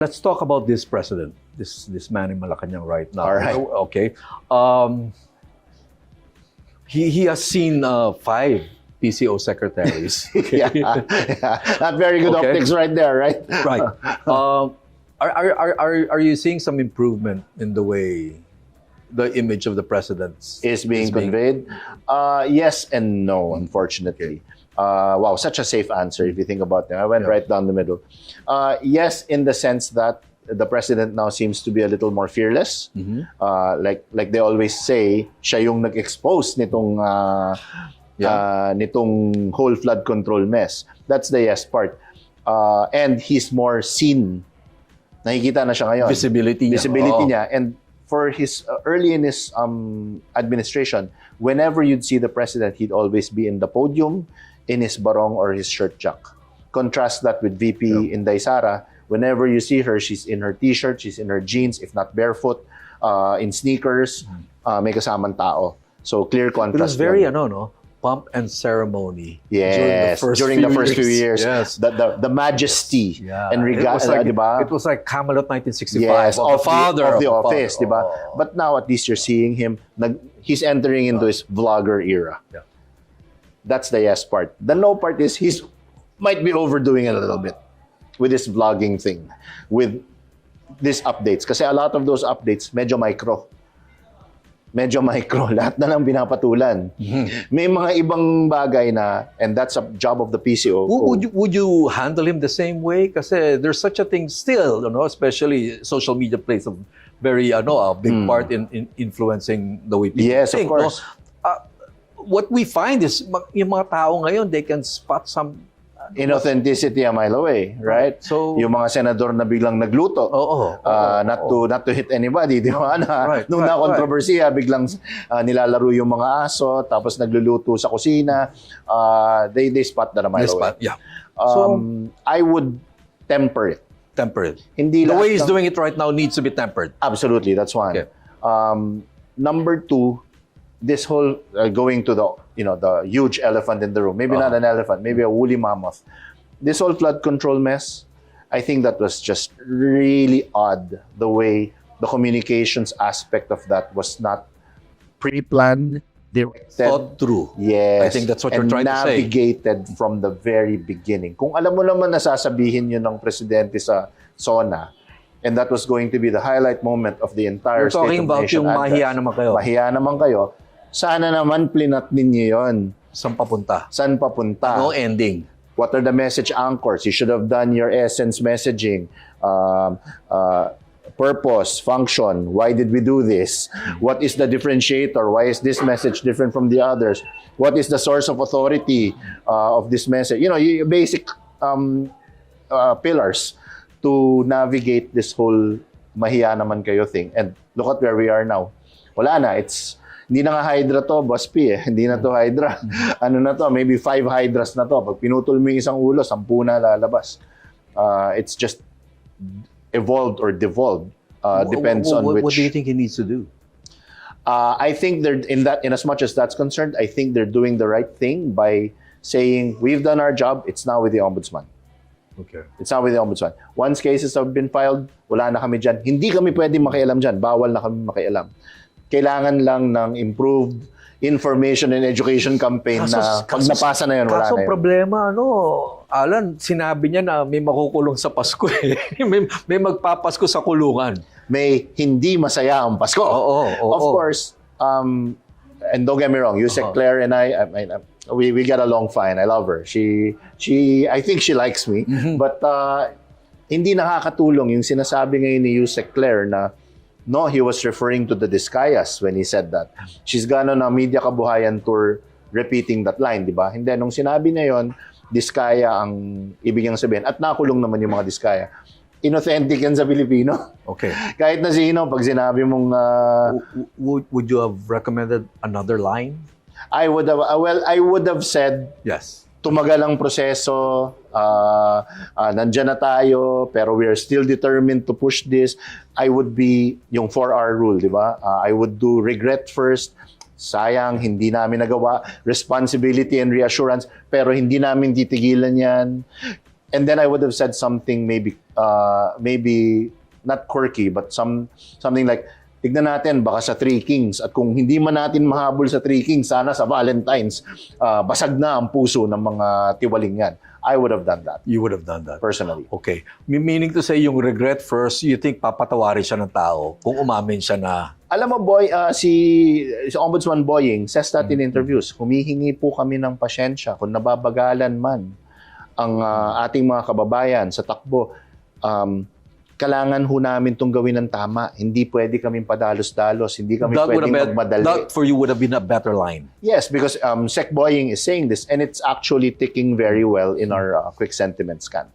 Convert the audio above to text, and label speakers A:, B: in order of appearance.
A: Let's talk about this president, this man in Malacanang right now.
B: All right.
A: Okay. He has seen 5 PCO secretaries. Okay.
B: Yeah. Not very good
A: Okay.
B: optics right there, right?
A: Right. Are you seeing some improvement in the way the image of the president
B: Is being conveyed? Yes and no, unfortunately. Wow, such a safe answer if you think about it. I went right down the middle. Yes, in the sense that the president now seems to be a little more fearless. Like they always say, siya yung nag-expose nitong nitong whole flood control mess. That's the yes part. And he's more seen. Nakikita na siya ngayon.
A: Visibility
B: niya. And for his early in his administration, whenever you'd see the president, he'd always be in the podium, in his barong or his shirt jack. Contrast that with VP Inday Sara. Whenever you see her, she's in her t-shirt, she's in her jeans, if not barefoot, in sneakers, may kasamang tao. So clear contrast.
A: It was very
B: yun.
A: pomp and ceremony.
B: Yes, during the first few years.
A: Yes.
B: The majesty and regard,
A: it was like Camelot 1965.
B: yes,
A: of the father
B: of the
A: the
B: office,
A: father.
B: diba? But now at least you're seeing him, he's entering into his vlogger era.
A: Yeah.
B: That's the yes part. The no part is he's might be overdoing it a little bit with this vlogging thing, with these updates. Kasi a lot of those updates, medyo micro. Lahat na lang pinapatulan. May mga ibang bagay na, and that's a job of the PCO.
A: Would you handle him the same way? Kasi there's such a thing still, especially social media plays a very a big part in influencing the way people
B: Yes,
A: think.
B: of course.
A: What we find is yung mga tao ngayon, they can spot some
B: Inauthenticity a mile away, right?
A: So,
B: yung mga senador na biglang nagluto, not to hit anybody, di ba? Nung na-controversiya, biglang nilalaro yung mga aso, tapos nagluluto sa kusina, they spot that a mile away.
A: Yeah.
B: I would temper it. Hindi
A: the
B: lahat
A: way he's doing it right now needs to be tempered.
B: Absolutely, that's one.
A: Okay.
B: Number 2, this whole going to the huge elephant in the room. Maybe not an elephant, maybe a woolly mammoth. This whole flood control mess, I think that was just really odd. The way the communications aspect of that was not pre-planned, directed,
A: thought through.
B: Yes.
A: I think that's what you're trying to say.
B: Navigated from the very beginning. Kung alam mo naman nasasabihin yun ng presidente sa SONA, and that was going to be the highlight moment of the entire
A: You're talking about
B: State of
A: yung
B: Nation
A: mahiya
B: address.
A: naman kayo.
B: Mahiya naman kayo. Sana naman plinat ninyo yun.
A: Saan papunta?
B: Saan papunta?
A: No ending.
B: What are the message anchors? You should have done your essence messaging. Purpose, function, why did we do this? What is the differentiator? Why is this message different from the others? What is the source of authority of this message? Your basic pillars to navigate this whole mahiya naman kayo thing. And look at where we are now. Wala na, hindi na nga Hydra to, Boss P eh. Hindi na to Hydra. Ano na to? Maybe 5 Hydras na to. Pag pinutol mo yung isang ulo, 10 na lalabas. It's just evolved or devolved. Depends on which.
A: What do you think he needs to do?
B: I think they're in as much as that's concerned, I think they're doing the right thing by saying, we've done our job, it's now with the Ombudsman.
A: Okay.
B: It's now with the Ombudsman. Once cases have been filed, wala na kami dyan. Hindi kami pwedeng makialam dyan. Bawal na kami makialam. Kailangan lang ng improved information and education campaign na pag napasa na yun, wala na yun.
A: Problema, Alan, sinabi niya na may makukulong sa Pasko eh. may magpapasko sa kulungan.
B: May hindi masaya ang Pasko. Of course, and don't get me wrong, Yusek Claire and we get along fine. I love her. I think she likes me. But hindi nakakatulong yung sinasabi ngayon ni Yusek Claire na no, he was referring to the Discayas when he said that. She's gone on a media kabuhayan tour repeating that line, di ba? Hindi, nung sinabi niya yon, Discaya ang ibig niyang sabihin. At nakulong naman yung mga Discaya. Inauthentic yan sa Pilipino.
A: Okay.
B: Kahit na sino, pag sinabi mong...
A: would you have recommended another line?
B: I would have said...
A: Yes.
B: Tumagal ang proseso, nandyan na tayo, pero we are still determined to push this. I would be yung 4R rule, di ba? I would do regret first, sayang, hindi namin nagawa, responsibility and reassurance, pero hindi namin titigilan yan. And then I would have said something maybe maybe not quirky, but something like, tignan natin, baka sa Three Kings. At kung hindi man natin mahabol sa Three Kings, sana sa Valentine's, basag na ang puso ng mga tiwaling yan. I would have done that.
A: You would have done that.
B: Personally.
A: Okay. Meaning to say, yung regret first, you think papatawarin siya ng tao kung umamin siya na...
B: Alam mo, Boy, si Ombudsman Boying says that in interviews, humihingi po kami ng pasyensya kung nababagalan man ang ating mga kababayan sa takbo. Kailangan ho namin itong gawin ng tama. Hindi pwede kaming padalos-dalos. Hindi kami pwedeng magmadali.
A: That for you would have been a better line.
B: Yes, because Sec Boying is saying this and it's actually ticking very well in our quick sentiment scan.